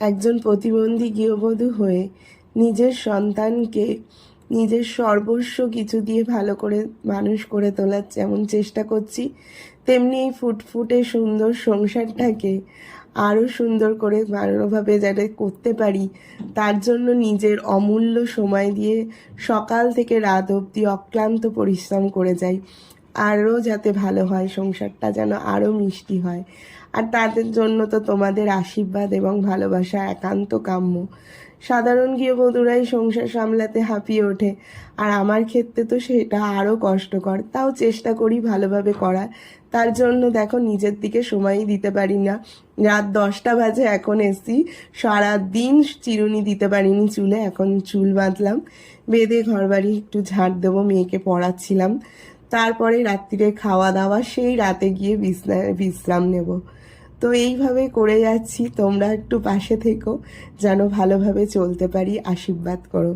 একজন প্রতিবন্ধী গৃহবধূ হয়ে নিজের সন্তানকে নিজের সর্বস্ব কিছু দিয়ে ভালো করে মানুষ করে তোলার যেমন চেষ্টা করছি, তেমনি এই ফুটফুটে সুন্দর সংসারটাকে আরও সুন্দর করে ভালোভাবে যাতে করতে পারি, তার জন্য নিজের অমূল্য সময় দিয়ে সকাল থেকে রাত অবধি অক্লান্ত পরিশ্রম করে যাই। আরও যাতে ভালো হয়, সংসারটা যেন আরও মিষ্টি হয়। আর তাদের জন্য তো তোমাদের আশীর্বাদ এবং ভালোবাসা একান্ত কাম্য। সাধারণ গৃহবধূরাই সংসার সামলাতে হাঁপিয়ে ওঠে, আর আমার ক্ষেত্রে তো সেটা আরও কষ্টকর। তাও চেষ্টা করি ভালোভাবে করার। তার জন্য দেখো নিজের দিকে সময়ই দিতে পারি না। রাত 10টা বাজে এখন এসছি, সারাদিন চিরুনি দিতে পারিনি চুলে, এখন চুল বাঁধলাম, বেঁধে ঘরবাড়ি একটু ঝাঁট দেবো, মেয়েকে পড়াচ্ছিলাম। তারপরে রাত্রিরে খাওয়া দাওয়া, সেই রাতে গিয়ে বিশ্রাম নেব। তো এইভাবে করে যাচ্ছি, তোমরা একটু পাশে থেকো যেন ভালোভাবে চলতে পারি, আশীর্বাদ করো।